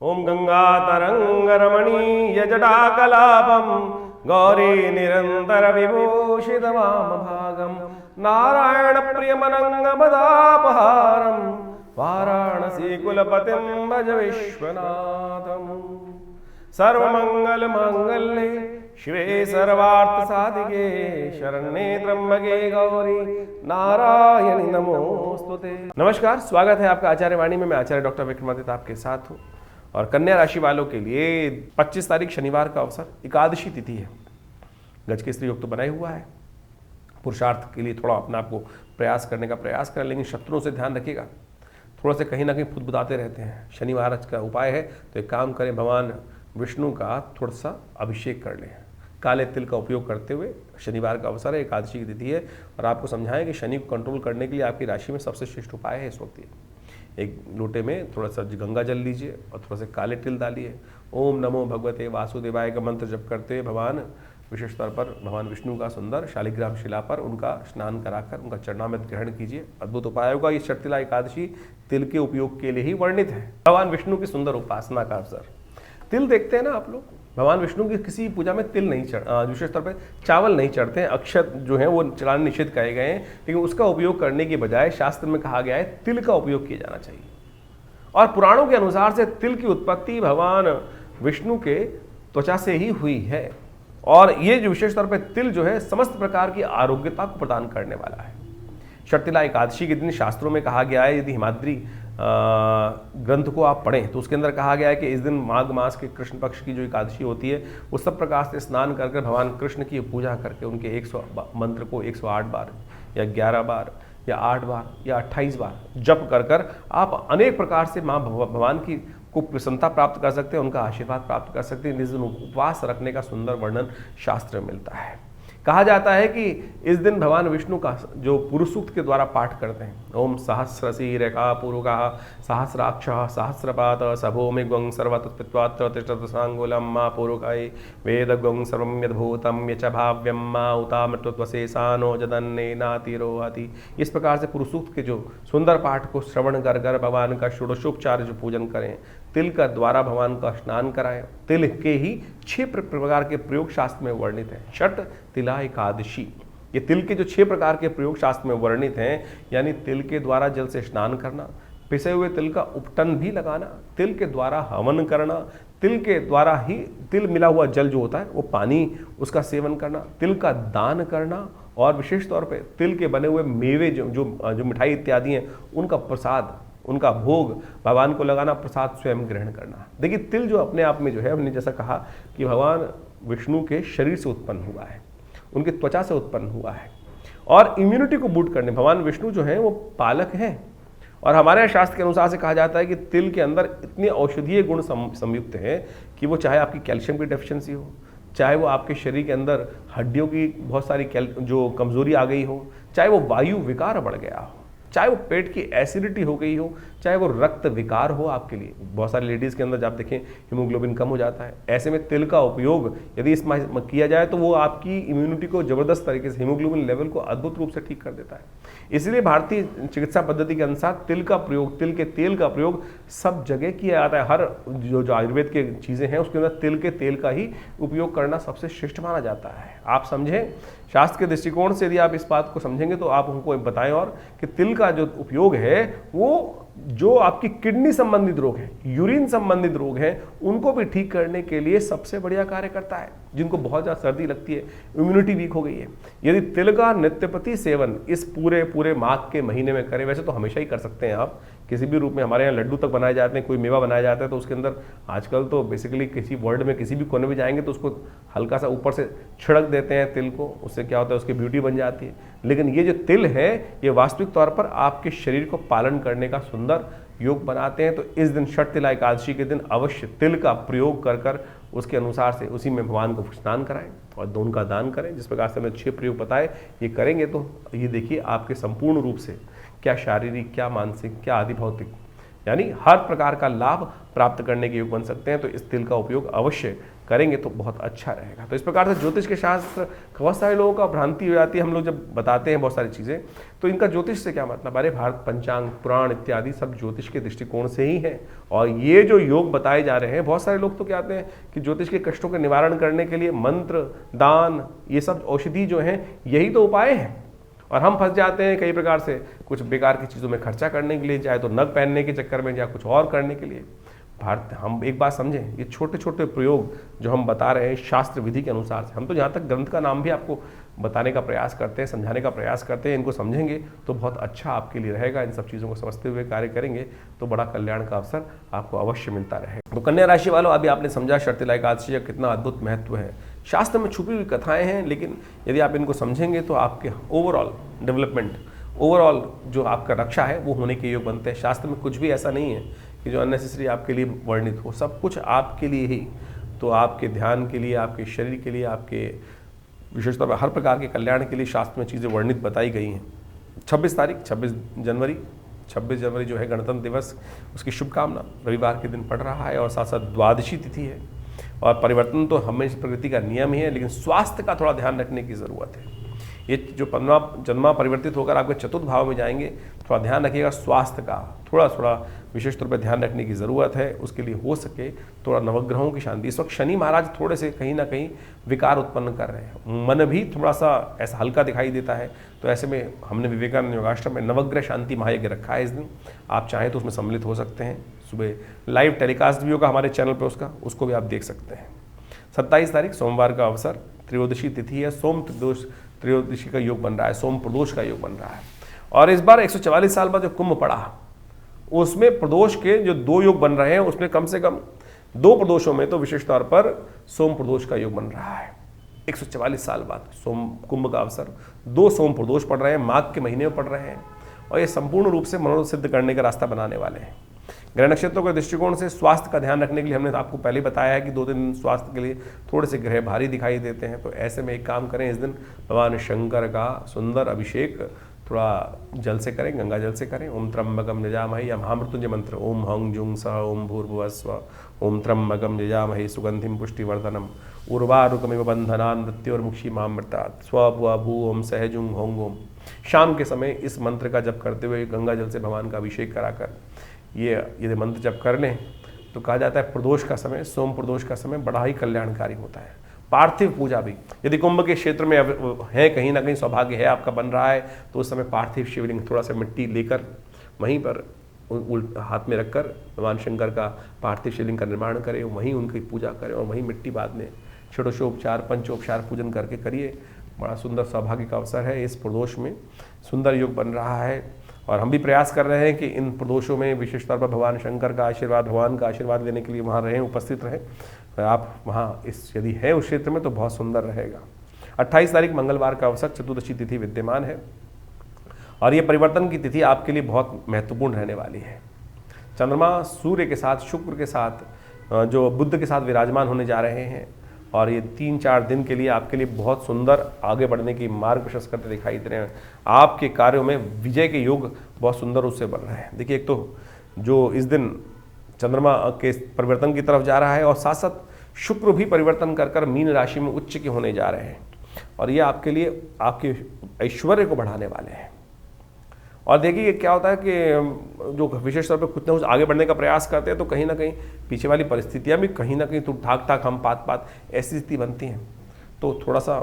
ओम गंगातरंगरमणीयजटाकलापं गौरी निरंतर विभूषित वामभागं नारायणप्रियमनङ्गमदापहारं वाराणसी कुलपतिं भज विश्वनाथम्। सर्वमंगलमांगल्ये शिवे सर्वार्थसाधिके शरण्ये त्र्यंबके गौरी नारायणी नमोस्तुते। नमस्कार, स्वागत है आपका आचार्य वाणी में। मैं आचार्य डॉक्टर विक्रमादित्य आपके साथ हूँ। और कन्या राशि वालों के लिए 25 तारीख शनिवार का अवसर, एकादशी तिथि है। गज के स्त्री योग तो बनाए हुआ है। पुरुषार्थ के लिए थोड़ा अपने आप को प्रयास करने का प्रयास करें, लेकिन शत्रुओं से ध्यान रखिएगा। थोड़ा से कहीं ना कहीं फुदफुदाते रहते हैं। शनिवार का उपाय है तो एक काम करें, भगवान विष्णु का थोड़ा सा अभिषेक कर लें। काले तिल का उपयोग करते हुए, शनिवार का अवसर है, एकादशी की तिथि है, और आपको समझाएं कि शनि को कंट्रोल करने के लिए आपकी राशि में सबसे श्रेष्ठ उपाय है इस वक्त ये। एक लोटे में थोड़ा सा गंगा जल लीजिए और थोड़ा से काले तिल डालिए। ओम नमो भगवते वासुदेवाय का मंत्र जप करते हुए भगवान, विशेष तौर पर भगवान विष्णु का सुंदर शालिग्राम शिला पर उनका स्नान कराकर उनका चरणामृत ग्रहण कीजिए। अद्भुत उपाय होगा। ये शर्तिला एकादशी तिल के उपयोग के लिए ही वर्णित है। भगवान विष्णु की सुंदर उपासना का अवसर। तिल देखते हैं ना आप लोग, भगवान विष्णु की किसी पूजा में तिल नहीं विशेष तौर पर चावल नहीं चढ़ते हैं। अक्षत जो है वो चढ़ाने निषेध कहे गए हैं, लेकिन उसका उपयोग करने के बजाय शास्त्र में कहा गया है तिल का उपयोग किया जाना चाहिए। और पुराणों के अनुसार से तिल की उत्पत्ति भगवान विष्णु के त्वचा से ही हुई है। और ये जो विशेष तौर पर तिल जो है समस्त प्रकार की आरोग्यता को प्रदान करने वाला है। शर्तिला एकादशी के दिन शास्त्रों में कहा गया है, यदि हिमाद्री ग्रंथ को आप पढ़ें तो उसके अंदर कहा गया है कि इस दिन माघ मास के कृष्ण पक्ष की जो एकादशी होती है, वो सब प्रकार से स्नान करके भगवान कृष्ण की पूजा करके उनके 100 मंत्र को 108 बार या 11 बार या 8 बार या 28 बार जप कर आप अनेक प्रकार से माँ भगवान की को प्रसन्नता प्राप्त कर सकते हैं, उनका आशीर्वाद प्राप्त कर सकते हैं। इस दिन उपवास रखने का सुंदर वर्णन शास्त्र में मिलता है। कहा जाता है कि इस दिन भगवान विष्णु का जो पुरुष सूक्त के द्वारा पाठ करते हैं, ओम सहस्रशीरेखा पुरुषा सहस्राक्ष सहस्रपात सभूमिग्वं सर्वतत्पित्वात्र तिष्ठत सांगुलम मा पुरुषाय वेदग्वं सर्वं यद्भूतं यच भाव्यं मा उतामृतत्वशेषानो जदन्नेनातिरोहति। इस प्रकार से पुरुष सूक्त के जो सुंदर पाठ को श्रवण कर भगवान का षोडशोपचार जो पूजन करें, तिल का द्वारा भगवान का स्नान कराएं। तिल के ही 6 प्रकार के प्रयोग शास्त्र में वर्णित हैं। षट तिला एकादशी, ये तिल के जो 6 प्रकार के प्रयोग शास्त्र में वर्णित हैं, यानी तिल के द्वारा जल से स्नान करना, पिसे हुए तिल का उपटन भी लगाना, तिल के द्वारा हवन करना, तिल के द्वारा ही तिल मिला हुआ जल जो होता है वो पानी उसका सेवन करना, तिल का दान करना, और विशेष तौर पे तिल के बने हुए मेवे जो मिठाई इत्यादि हैं उनका प्रसाद, उनका भोग भगवान को लगाना, प्रसाद स्वयं ग्रहण करना। देखिए, तिल जो अपने आप में जो है, हमने जैसा कहा कि भगवान विष्णु के शरीर से उत्पन्न हुआ है, उनके त्वचा से उत्पन्न हुआ है, और इम्यूनिटी को बूस्ट करने भगवान विष्णु जो है वो पालक हैं। और हमारे शास्त्र के अनुसार से कहा जाता है कि तिल के अंदर इतने औषधीय गुण संयुक्त हैं कि वो चाहे आपकी कैल्शियम की डेफिशिएंसी हो, चाहे वो आपके शरीर के अंदर हड्डियों की बहुत सारी जो कमजोरी आ गई हो, चाहे वो वायु विकार बढ़ गया हो, चाहे वो पेट की एसिडिटी हो गई हो, चाहे वो रक्त विकार हो आपके लिए। बहुत सारी लेडीज़ के अंदर जब देखें हीमोग्लोबिन कम हो जाता है, ऐसे में तिल का उपयोग यदि इसमें किया जाए तो वो आपकी इम्यूनिटी को जबरदस्त तरीके से, हीमोग्लोबिन लेवल को अद्भुत रूप से ठीक कर देता है। इसलिए भारतीय चिकित्सा पद्धति के अनुसार तिल का प्रयोग, तिल के तेल का प्रयोग सब जगह किया जाता है। हर जो आयुर्वेद के चीज़ें हैं उसके अंदर तिल के तेल का ही उपयोग करना सबसे श्रेष्ठ माना जाता है। आप समझें, शास्त्र के दृष्टिकोण से यदि आप इस बात को समझेंगे तो आप हमको बताएं और कि तिल का जो उपयोग है वो जो आपकी किडनी संबंधित रोग है, यूरिन संबंधित रोग हैं, उनको भी ठीक करने के लिए सबसे बढ़िया कार्य करता है। जिनको बहुत ज़्यादा सर्दी लगती है, इम्यूनिटी वीक हो गई है, यदि तिल का नित्यप्रति सेवन इस पूरे माघ के महीने में करें, वैसे तो हमेशा ही कर सकते हैं आप किसी भी रूप में। हमारे यहाँ लड्डू तक बनाए जाते हैं, कोई मेवा बनाया जाता है तो उसके अंदर आजकल तो बेसिकली किसी वर्ल्ड में किसी भी कोने में जाएंगे तो उसको हल्का सा ऊपर से छिड़क देते हैं तिल को, उससे क्या होता है उसकी ब्यूटी बन जाती है। लेकिन ये जो तिल है ये वास्तविक तौर पर आपके शरीर को पालन करने का सुंदर योग बनाते हैं। तो इस दिन शर्तिला एकादशी के दिन अवश्य तिल का प्रयोग कर उसके अनुसार से उसी में भगवान को स्नान कराएं और दोनों का दान करें। जिस प्रकार से हमने 6 प्रयोग बताए, ये करेंगे तो ये देखिए आपके संपूर्ण रूप से क्या शारीरिक, क्या मानसिक, क्या आदि भौतिक यानी हर प्रकार का लाभ प्राप्त करने के योग बन सकते हैं। तो इस तिल का उपयोग अवश्य करेंगे तो बहुत अच्छा रहेगा। तो इस प्रकार से ज्योतिष के शास्त्र बहुत सारे लोगों का भ्रांति हो जाती है। हम लोग जब बताते हैं बहुत सारी चीज़ें, तो इनका ज्योतिष से क्या मतलब, अरे भारत पंचांग पुराण इत्यादि सब ज्योतिष के दृष्टिकोण से ही है। और ये जो योग बताए जा रहे हैं, बहुत सारे लोग तो कहते हैं कि ज्योतिष के कष्टों के निवारण करने के लिए मंत्र, दान, ये सब औषधि जो हैं यही तो उपाय हैं। और हम फंस जाते हैं कई प्रकार से कुछ बेकार की चीज़ों में खर्चा करने के लिए, चाहे तो नग पहनने के चक्कर में या कुछ और करने के लिए। भारत, हम एक बात समझें, ये छोटे छोटे प्रयोग जो हम बता रहे हैं शास्त्र विधि के अनुसार से, हम तो जहाँ तक ग्रंथ का नाम भी आपको बताने का प्रयास करते हैं, समझाने का प्रयास करते हैं, इनको समझेंगे तो बहुत अच्छा आपके लिए रहेगा। इन सब चीज़ों को समझते हुए कार्य करेंगे तो बड़ा कल्याण का अवसर आपको अवश्य मिलता रहेगा। तो कन्या राशि वालों, अभी आपने समझा शर्तिला एकादशी का कितना अद्भुत महत्व है। शास्त्र में छुपी हुई कथाएं हैं, लेकिन यदि आप इनको समझेंगे तो आपके ओवरऑल डेवलपमेंट, ओवरऑल जो आपका रक्षा है वो होने के योग बनते हैं। शास्त्र में कुछ भी ऐसा नहीं है कि जो अननेसेसरी आपके लिए वर्णित हो, सब कुछ आपके लिए ही, तो आपके ध्यान के लिए, आपके शरीर के लिए, आपके विशेष तौर पर हर प्रकार के कल्याण के लिए शास्त्र में चीज़ें वर्णित बताई गई हैं। 26 जनवरी जो है गणतंत्र दिवस, उसकी शुभकामना। रविवार के दिन पड़ रहा है और साथ साथ द्वादशी तिथि है। और परिवर्तन तो हमेशा प्रकृति का नियम ही है, लेकिन स्वास्थ्य का थोड़ा ध्यान रखने की ज़रूरत है। ये जो 15 जन्मा परिवर्तित होकर आपके चतुर्थ भाव में जाएंगे, थोड़ा ध्यान रखिएगा स्वास्थ्य का, थोड़ा विशेष तौर पर ध्यान रखने की ज़रूरत है। उसके लिए हो सके थोड़ा नवग्रहों की शांति। इस वक्त शनि महाराज थोड़े से कहीं ना कहीं विकार उत्पन्न कर रहे हैं, मन भी थोड़ा सा ऐसा हल्का दिखाई देता है। तो ऐसे में हमने विवेकानंद योगाश्रम में नवग्रह शांति महायज्ञ रखा है इस दिन, आप चाहें तो उसमें सम्मिलित हो सकते हैं। सुबह लाइव टेलीकास्ट भी होगा हमारे चैनल पर, उसको भी आप देख सकते हैं। 27 तारीख सोमवार का अवसर, त्रयोदशी तिथि है, सोम त्रयोदशी का योग बन रहा है, सोम प्रदोष का योग बन रहा है। और इस बार 144 साल बाद जो कुंभ पड़ा, उसमें प्रदोष के जो 2 योग बन रहे हैं, उसमें कम से कम 2 प्रदोषों में तो विशेष तौर पर सोम प्रदोष का योग बन रहा है। 144 साल बाद सोम कुंभ का अवसर, 2 सोम प्रदोष पड़ रहे हैं, माघ के महीने में पड़ रहे हैं। और ये संपूर्ण रूप से मनोरथ सिद्ध करने का रास्ता बनाने वाले हैं। ग्रह नक्षत्रों के दृष्टिकोण से स्वास्थ्य का ध्यान रखने के लिए हमने आपको पहले बताया है कि 2 दिन स्वास्थ्य के लिए थोड़े से ग्रह भारी दिखाई देते हैं। तो ऐसे में एक काम करें, इस दिन भगवान शंकर का सुंदर अभिषेक थोड़ा जल से करें, गंगा जल से करें। ओम त्र्यंबकम यजामहे, या महामृत्युंजय मंत्र, ओम हं जुं सः ओम भूर्भुवस्व ओम त्र्यंबकम यजामहे सुगंधिम पुष्टिवर्धनम उर्वारुकमिव बंधनान् मृत्योर्मुक्षीमामृतात् स्वभू ओम सहजुं हों ओम। शाम के समय इस मंत्र का जप करते हुए गंगा जल से भगवान का अभिषेक कराकर ये मंत्र जप कर लें तो कहा जाता है प्रदोष का समय, सोम प्रदोष का समय बड़ा ही कल्याणकारी होता है। पार्थिव पूजा भी, यदि कुंभ के क्षेत्र में है, कहीं ना कहीं सौभाग्य है आपका बन रहा है, तो उस समय पार्थिव शिवलिंग थोड़ा सा मिट्टी लेकर वहीं पर हाथ में रखकर भगवान शंकर का पार्थिव शिवलिंग का निर्माण करें, वहीं उनकी पूजा करें और वहीं मिट्टी बाद में षोडशोपचार पंचोपचार पूजन करके करिए। बड़ा सुंदर सौभाग्य का अवसर है। इस प्रदोष में सुंदर योग बन रहा है और हम भी प्रयास कर रहे हैं कि इन प्रदोषों में विशेष तौर पर भगवान शंकर का आशीर्वाद, भगवान का आशीर्वाद लेने के लिए वहाँ रहें, उपस्थित रहें। आप वहाँ यदि है उस क्षेत्र में तो बहुत सुंदर रहेगा। 28 तारीख मंगलवार का अवसर, चतुर्दशी तिथि विद्यमान है और ये परिवर्तन की तिथि आपके लिए बहुत महत्वपूर्ण रहने वाली है। चंद्रमा सूर्य के साथ, शुक्र के साथ, जो बुध के साथ विराजमान होने जा रहे हैं और ये 3-4 दिन के लिए आपके लिए बहुत सुंदर आगे बढ़ने की मार्ग प्रशस्त करते दिखाई दे रहे हैं। आपके कार्यों में विजय के योग बहुत सुंदर रूप से बन रहे हैं। देखिए, एक तो जो इस दिन चंद्रमा के परिवर्तन की तरफ जा रहा है और साथ साथ शुक्र भी परिवर्तन कर मीन राशि में उच्च के होने जा रहे हैं और ये आपके लिए आपके ऐश्वर्य को बढ़ाने वाले हैं। और देखिए क्या होता है कि जो विशेष तौर पर कुछ ना कुछ आगे बढ़ने का प्रयास करते हैं तो कहीं ना कहीं पीछे वाली परिस्थितियां भी कहीं ना कहीं तो ठाक हम पात ऐसी स्थिति बनती हैं। तो थोड़ा सा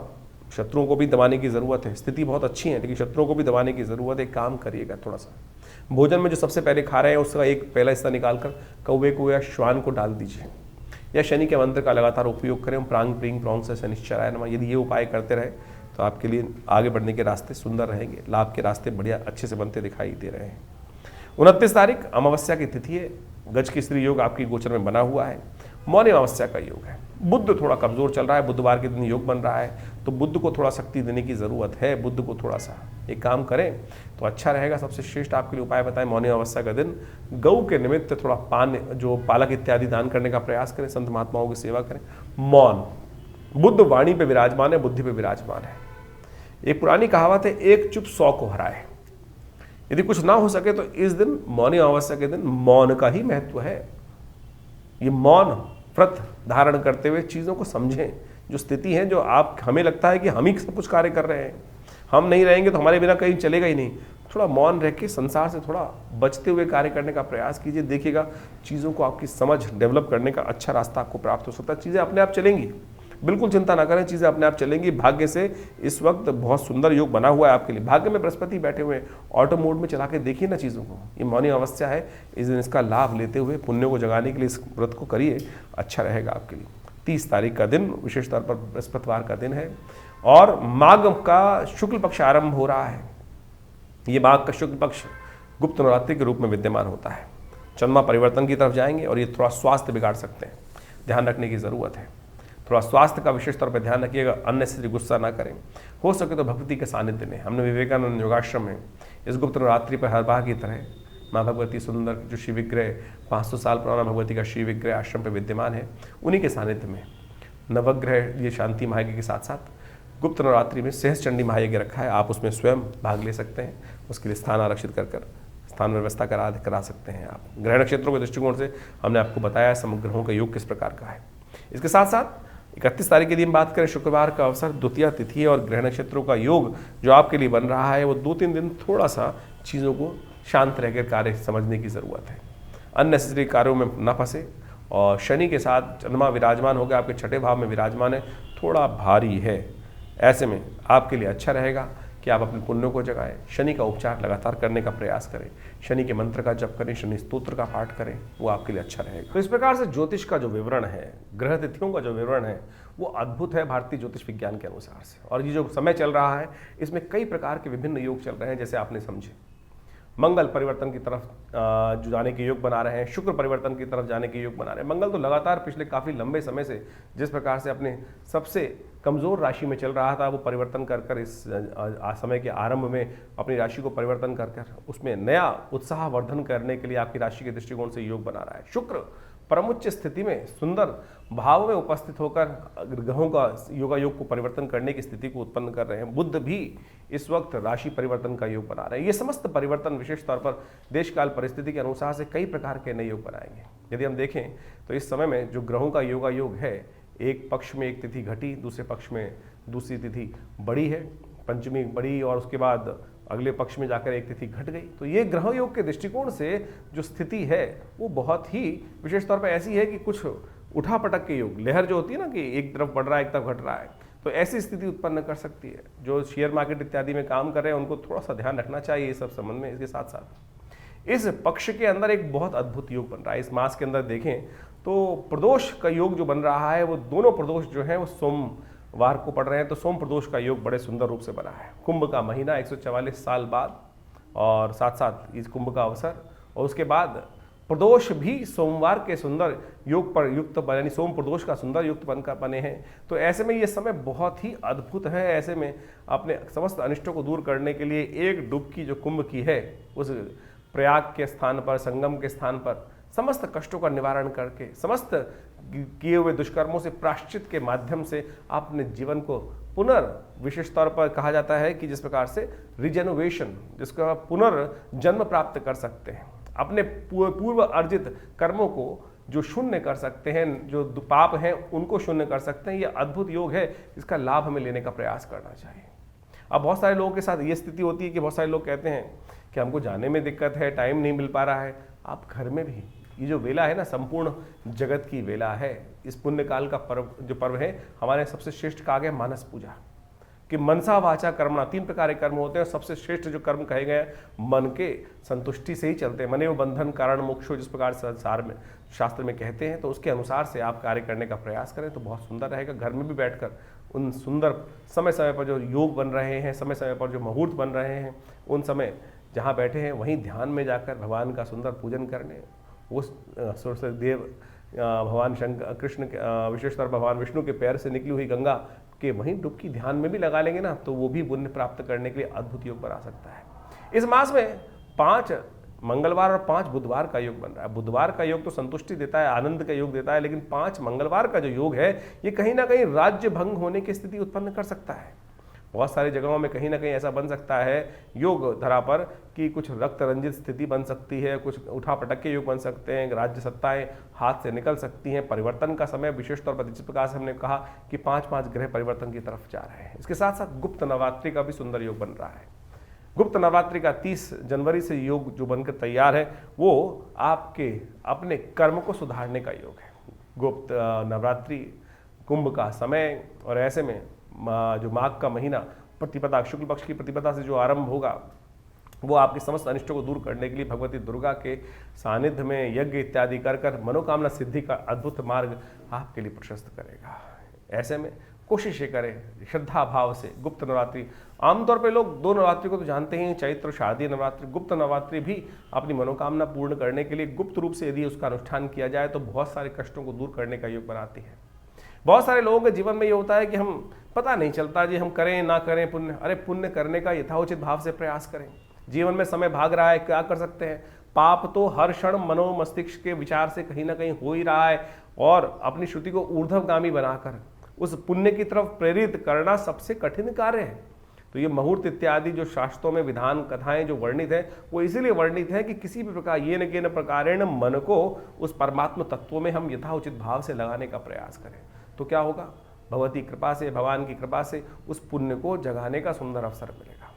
शत्रुओं को भी दबाने की ज़रूरत है। स्थिति बहुत अच्छी है लेकिन शत्रुओं को भी दबाने की ज़रूरत है। काम करिएगा थोड़ा सा। भोजन में जो सबसे पहले खा रहे हैं उसका एक पहला हिस्सा निकाल कर कौवे को या श्वान को डाल दीजिए, या शनि के मंत्र का लगातार उपयोग करें। प्रांग प्रींग प्रौंग से शनिश्चराय नमः। यदि ये उपाय करते रहे तो आपके लिए आगे बढ़ने के रास्ते सुंदर रहेंगे। लाभ के रास्ते बढ़िया अच्छे से बनते दिखाई दे रहे हैं। 29 तारीख अमावस्या की तिथि है। गज की स्त्री योग आपकी गोचर में बना हुआ है। मौनी अमावस्या का योग है। बुध थोड़ा कमजोर चल रहा है, बुधवार के दिन योग बन रहा है तो बुध को थोड़ा शक्ति देने की ज़रूरत है। बुध को थोड़ा सा एक काम करें तो अच्छा रहेगा। सबसे श्रेष्ठ आपके लिए उपाय बताएं, मौनी अमावस्या का दिन गऊ के निमित्त थोड़ा पान, जो पालक इत्यादि दान करने का प्रयास करें। संत महात्माओं की सेवा करें। मौन, बुध वाणी पे विराजमान है, बुद्धि पे विराजमान है। एक पुरानी कहावत है, एक चुप 100 को हराए। यदि कुछ ना हो सके तो इस दिन मौनी अमावस्या के दिन मौन का ही महत्व है। ये मौन व्रत धारण करते हुए चीज़ों को समझें, जो स्थिति है, जो आप हमें लगता है कि हम ही सब कुछ कार्य कर रहे हैं, हम नहीं रहेंगे तो हमारे बिना कहीं चलेगा ही नहीं। थोड़ा मौन रह के संसार से थोड़ा बचते हुए कार्य करने का प्रयास कीजिए, देखिएगा चीज़ों को आपकी समझ डेवलप करने का अच्छा रास्ता आपको प्राप्त हो सकता है। चीज़ें अपने आप चलेंगी, बिल्कुल चिंता ना करें, चीज़ें अपने आप चलेंगी। भाग्य से इस वक्त बहुत सुंदर योग बना हुआ है आपके लिए। भाग्य में बृहस्पति बैठे हुए हैं, ऑटो मोड में चला के देखिए ना चीज़ों को। ये मौनी अमावस्या है, इस दिन इसका लाभ लेते हुए पुण्यों को जगाने के लिए इस व्रत को करिए, अच्छा रहेगा आपके लिए। 30 तारीख का दिन विशेष तौर पर बृहस्पतिवार का दिन है और माघ का शुक्ल पक्ष आरंभ हो रहा है। ये माघ का शुक्ल पक्ष गुप्त नवरात्रि के रूप में विद्यमान होता है। चंद्रमा परिवर्तन की तरफ जाएंगे और ये थोड़ा स्वास्थ्य बिगाड़ सकते हैं, ध्यान रखने की ज़रूरत है। थोड़ा स्वास्थ्य का विशेष तौर पर ध्यान रखिएगा, अननेसेसरी गुस्सा ना करें, हो सके तो भक्ति के सानिध्य में। हमने विवेकानंद योगाश्रम में इस गुप्त नवरात्रि पर हर बार की तरह माँ भगवती सुंदर जो शिव विग्रह 500 साल पुराना भगवती का शिव विग्रह आश्रम पर विद्यमान है, उन्हीं के सानिध्य में नवग्रह ये शांति महायज्ञ के साथ साथ गुप्त नवरात्रि में सहस्त्र चंडी महायज्ञ रखा है। आप उसमें स्वयं भाग ले सकते हैं, उसके लिए स्थान आरक्षित कर स्थान व्यवस्था करा सकते हैं आप। ग्रह नक्षत्रों के दृष्टिकोण से हमने आपको बताया समग्र ग्रहों का योग किस प्रकार का है। इसके साथ साथ 31 तारीख के दिन बात करें, शुक्रवार का अवसर, द्वितीया तिथि और ग्रह नक्षत्रों का योग जो आपके लिए बन रहा है, वो 2-3 दिन थोड़ा सा चीज़ों को शांत रहकर कार्य समझने की ज़रूरत है। अननेसेसरी कार्यों में ना फंसे। और शनि के साथ चंद्रमा विराजमान होकर आपके 6ठे भाव में विराजमान है, थोड़ा भारी है। ऐसे में आपके लिए अच्छा रहेगा कि आप अपने पुण्यों को जगाएं, शनि का उपचार लगातार करने का प्रयास करें, शनि के मंत्र का जप करें, शनि स्तोत्र का पाठ करें, वो आपके लिए अच्छा रहेगा। तो इस प्रकार से ज्योतिष का जो विवरण है, ग्रह तिथियों का जो विवरण है, वो अद्भुत है भारतीय ज्योतिष विज्ञान के अनुसार से। और ये जो समय चल रहा है, इसमें कई प्रकार के विभिन्न योग चल रहे हैं, जैसे आपने समझे। मंगल परिवर्तन की तरफ जो जाने के योग बना रहे हैं, शुक्र परिवर्तन की तरफ जाने के योग बना रहे हैं। मंगल तो लगातार पिछले काफ़ी लंबे समय से जिस प्रकार से अपने सबसे कमज़ोर राशि में चल रहा था, वो परिवर्तन कर इस समय के आरंभ में अपनी राशि को परिवर्तन कर उसमें नया उत्साह वर्धन करने के लिए आपकी राशि के दृष्टिकोण से योग बना रहा है। शुक्र परमुच्च स्थिति में सुंदर भाव में उपस्थित होकर ग्रहों का योग को परिवर्तन करने की स्थिति को उत्पन्न कर रहे हैं। बुध भी इस वक्त राशि परिवर्तन का योग बना रहे हैं। ये समस्त परिवर्तन विशेष तौर पर देश काल परिस्थिति के अनुसार से कई प्रकार के नए योग बनाएंगे। यदि हम देखें तो इस समय में जो ग्रहों का योग है, एक पक्ष में एक तिथि घटी, दूसरे पक्ष में दूसरी तिथि बड़ी है, पंचमी बड़ी, और उसके बाद अगले पक्ष में जाकर एक तिथि घट गई। तो ये ग्रह योग के दृष्टिकोण से जो स्थिति है वो बहुत ही विशेष तौर पर ऐसी है कि कुछ उठा पटक के योग, लहर जो होती है ना कि एक तरफ बढ़ रहा है एक तरफ घट रहा है, तो ऐसी स्थिति उत्पन्न कर सकती है। जो शेयर मार्केट इत्यादि में काम कर रहे हैं उनको थोड़ा सा ध्यान रखना चाहिए इस सब संबंध में। इसके साथ साथ इस पक्ष के अंदर एक बहुत अद्भुत योग बन रहा है। इस मास के अंदर देखें तो प्रदोष का योग जो बन रहा है, वो दोनों प्रदोष जो है वो सोमवार को पड़ रहे हैं। तो सोम प्रदोष का योग बड़े सुंदर रूप से बना है। कुंभ का महीना 144 साल बाद, और साथ साथ इस कुंभ का अवसर, और उसके बाद प्रदोष भी सोमवार के सुंदर योग पर युक्त, यानी सोम प्रदोष का सुंदर युक्त बनकर बने हैं। तो ऐसे में ये समय बहुत ही अद्भुत है। ऐसे में अपने समस्त अनिष्टों को दूर करने के लिए एक डुबकी जो कुंभ की है, उस प्रयाग के स्थान पर, संगम के स्थान पर समस्त कष्टों का निवारण करके, समस्त किए हुए दुष्कर्मों से प्रायश्चित के माध्यम से आप अपने जीवन को विशेष तौर पर कहा जाता है कि जिस प्रकार से रिजेनोवेशन, जिसका पुनर्जन्म प्राप्त कर सकते हैं, अपने पूर्व अर्जित कर्मों को जो शून्य कर सकते हैं, जो पाप हैं उनको शून्य कर सकते हैं। ये अद्भुत योग है, इसका लाभ हमें लेने का प्रयास करना चाहिए। अब बहुत सारे लोगों के साथ ये स्थिति होती है कि बहुत सारे लोग कहते हैं कि हमको जाने में दिक्कत है, टाइम नहीं मिल पा रहा है। आप घर में भी, ये जो वेला है ना, संपूर्ण जगत की वेला है। इस पुण्य काल का पर्व है, हमारे सबसे श्रेष्ठ कहा गया मानस पूजा, कि मनसा वाचा कर्मणा, 3 प्रकार के कर्म होते हैं। सबसे श्रेष्ठ जो कर्म कहे गए मन के संतुष्टि से ही चलते हैं। मने वो बंधन कारण मोक्षो, जिस प्रकार संसार में शास्त्र में कहते हैं, तो उसके अनुसार से आप कार्य करने का प्रयास करें तो बहुत सुंदर रहेगा। घर में भी बैठकर उन सुंदर समय समय पर जो योग बन रहे हैं, समय समय पर जो मुहूर्त बन रहे हैं, उन समय जहाँ बैठे हैं वहीं ध्यान में जाकर भगवान का सुंदर पूजन करने, उस सूर्यदेव भगवान शंकर कृष्ण विशेषकर भगवान विष्णु के पैर से निकली हुई गंगा के वहीं डुबकी ध्यान में भी लगा लेंगे ना, तो वो भी पुण्य प्राप्त करने के लिए अद्भुत योग बना सकता है। इस मास में 5 मंगलवार और 5 बुधवार का योग बन रहा है। बुधवार का योग तो संतुष्टि देता है, आनंद का योग देता है, लेकिन 5 मंगलवार का जो योग है, ये कहीं ना कहीं राज्य भंग होने की स्थिति उत्पन्न कर सकता है। बहुत सारी जगहों में कहीं ना कहीं ऐसा बन सकता है योग धरा पर कि कुछ रक्त रंजित स्थिति बन सकती है, कुछ उठा पटक के योग बन सकते हैं, राज्य सत्ताएं हाथ से निकल सकती हैं। परिवर्तन का समय विशेष तौर पर जिस प्रकार से हमने कहा कि 5-5 ग्रह परिवर्तन की तरफ जा रहे हैं। इसके साथ साथ गुप्त नवरात्रि का भी सुंदर योग बन रहा है। गुप्त नवरात्रि का 30 जनवरी से योग जो बनकर तैयार है वो आपके अपने कर्म को सुधारने का योग है। गुप्त नवरात्रि कुंभ का समय, और ऐसे में जो माघ का महीना प्रतिपदा शुक्ल पक्ष की प्रतिपदा से जो आरंभ होगा वो आपके समस्त अनिष्टों को दूर करने के लिए भगवती दुर्गा के सानिध्य में यज्ञ इत्यादि कर मनोकामना सिद्धि का अद्भुत मार्ग आपके लिए प्रशस्त करेगा। ऐसे में कोशिश ये करें श्रद्धा भाव से गुप्त नवरात्रि। आमतौर पे लोग 2 नवरात्रि को तो जानते हैं, चैत्र शारदीय नवरात्रि। गुप्त नवरात्रि भी अपनी मनोकामना पूर्ण करने के लिए गुप्त रूप से यदि उसका अनुष्ठान किया जाए तो बहुत सारे कष्टों को दूर करने का योग बनाती है। बहुत सारे लोगों के जीवन में ये होता है कि हम पता नहीं चलता जी हम करें ना करें पुण्य। अरे पुण्य करने का यथाउचित भाव से प्रयास करें। जीवन में समय भाग रहा है, क्या कर सकते हैं? पाप तो हर क्षण मनो मस्तिष्क के विचार से कहीं ना कहीं हो ही रहा है, और अपनी श्रुति को ऊर्ध्वगामी बनाकर उस पुण्य की तरफ प्रेरित करना सबसे कठिन कार्य है। तो ये मुहूर्त इत्यादि जो शास्त्रों में विधान कथाएं जो वर्णित है वो इसीलिए वर्णित है कि किसी भी प्रकार ये न केन प्रकारेण मन को उस परमात्म तत्व में हम यथाउचित भाव से लगाने का प्रयास करें। तो क्या होगा? भगवती कृपा से, भगवान की कृपा से उस पुण्य को जगाने का सुंदर अवसर मिलेगा।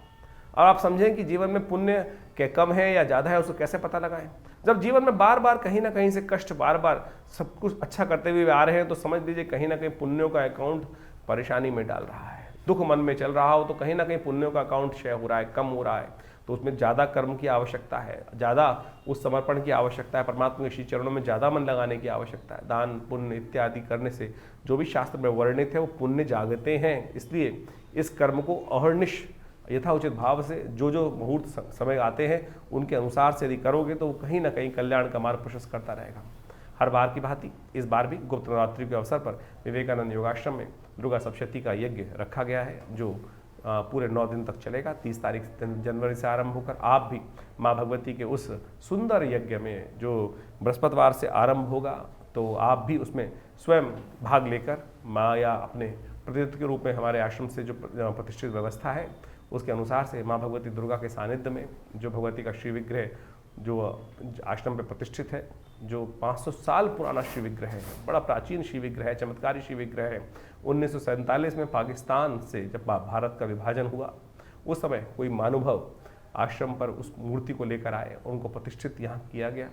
और आप समझें कि जीवन में पुण्य के कम है या ज़्यादा है, उसको कैसे पता लगाएं? जब जीवन में बार बार कहीं ना कहीं से कष्ट, बार बार सब कुछ अच्छा करते हुए आ रहे हैं, तो समझ लीजिए कहीं ना कहीं पुण्यों का अकाउंट परेशानी में डाल रहा है। दुख मन में चल रहा हो तो कहीं ना कहीं पुण्यों का अकाउंट क्षय हो रहा है, कम हो रहा है। तो उसमें ज़्यादा कर्म की आवश्यकता है, ज़्यादा उस समर्पण की आवश्यकता है, परमात्मा के श्री चरणों में ज़्यादा मन लगाने की आवश्यकता है। दान पुण्य इत्यादि करने से जो भी शास्त्र में वर्णित है वो पुण्य जागते हैं। इसलिए इस कर्म को अहर्निश यथाउचित भाव से जो जो मुहूर्त समय आते हैं उनके अनुसार से यदि करोगे तो कहीं ना कहीं कल्याण का मार्ग प्रशस्त करता रहेगा। हर बार की भांति इस बार भी गुप्त नवरात्रि के अवसर पर विवेकानंद योगाश्रम में दुर्गा सप्तशती का यज्ञ रखा गया है, जो पूरे 9 दिन तक चलेगा। 30 तारीख जनवरी से आरंभ होकर आप भी माँ भगवती के उस सुंदर यज्ञ में जो बृहस्पतिवार से आरंभ होगा, तो आप भी उसमें स्वयं भाग लेकर माँ या अपने प्रतिनिधि के रूप में हमारे आश्रम से जो प्रतिष्ठित व्यवस्था है उसके अनुसार से माँ भगवती दुर्गा के सानिध्य में जो भगवती का श्री विग्रह जो आश्रम पे प्रतिष्ठित है, जो 500 साल पुराना श्री विग्रह है, बड़ा प्राचीन श्री विग्रह है, चमत्कारी श्री विग्रह है। 1947 में पाकिस्तान से जब भारत का विभाजन हुआ उस समय कोई महानुभाव आश्रम पर उस मूर्ति को लेकर आए, उनको प्रतिष्ठित यहाँ किया गया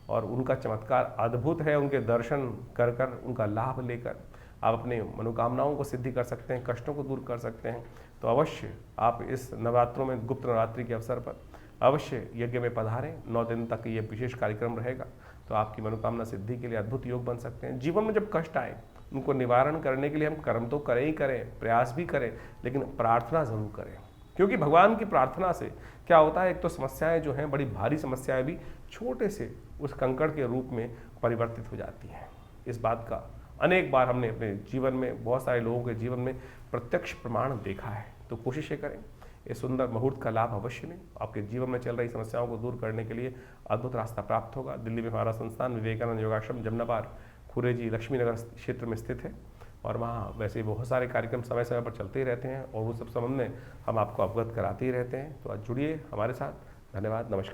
और उनका चमत्कार अद्भुत है। उनके दर्शन कर कर उनका लाभ लेकर आप अपने मनोकामनाओं को सिद्धि कर सकते हैं, कष्टों को दूर कर सकते हैं। तो अवश्य आप इस नवरात्रों में गुप्त नवरात्रि के अवसर पर अवश्य यज्ञ में पधारें। 9 दिन तक ये विशेष कार्यक्रम रहेगा, तो आपकी मनोकामना सिद्धि के लिए अद्भुत योग बन सकते हैं। जीवन में जब कष्ट आए उनको निवारण करने के लिए हम कर्म तो करें ही करें, प्रयास भी करें, लेकिन प्रार्थना जरूर करें। क्योंकि भगवान की प्रार्थना से क्या होता है, एक तो समस्याएं जो हैं बड़ी भारी समस्याएं भी छोटे से उस कंकड़ के रूप में परिवर्तित हो जाती हैं। इस बात का अनेक बार हमने अपने जीवन में, बहुत सारे लोगों के जीवन में प्रत्यक्ष प्रमाण देखा है। तो कोशिश ये करें, इस सुंदर मुहूर्त का लाभ अवश्य लें। आपके जीवन में चल रही समस्याओं को दूर करने के लिए अद्भुत रास्ता प्राप्त होगा। दिल्ली में हमारा संस्थान विवेकानंद योगाश्रम जमनाबाद खुरेजी लक्ष्मीनगर क्षेत्र में स्थित है, और वहाँ वैसे बहुत सारे कार्यक्रम समय समय पर चलते ही रहते हैं और उस सब संबंध में हम आपको अवगत कराते ही रहते हैं। तो आज जुड़िए हमारे साथ। धन्यवाद, नमस्कार।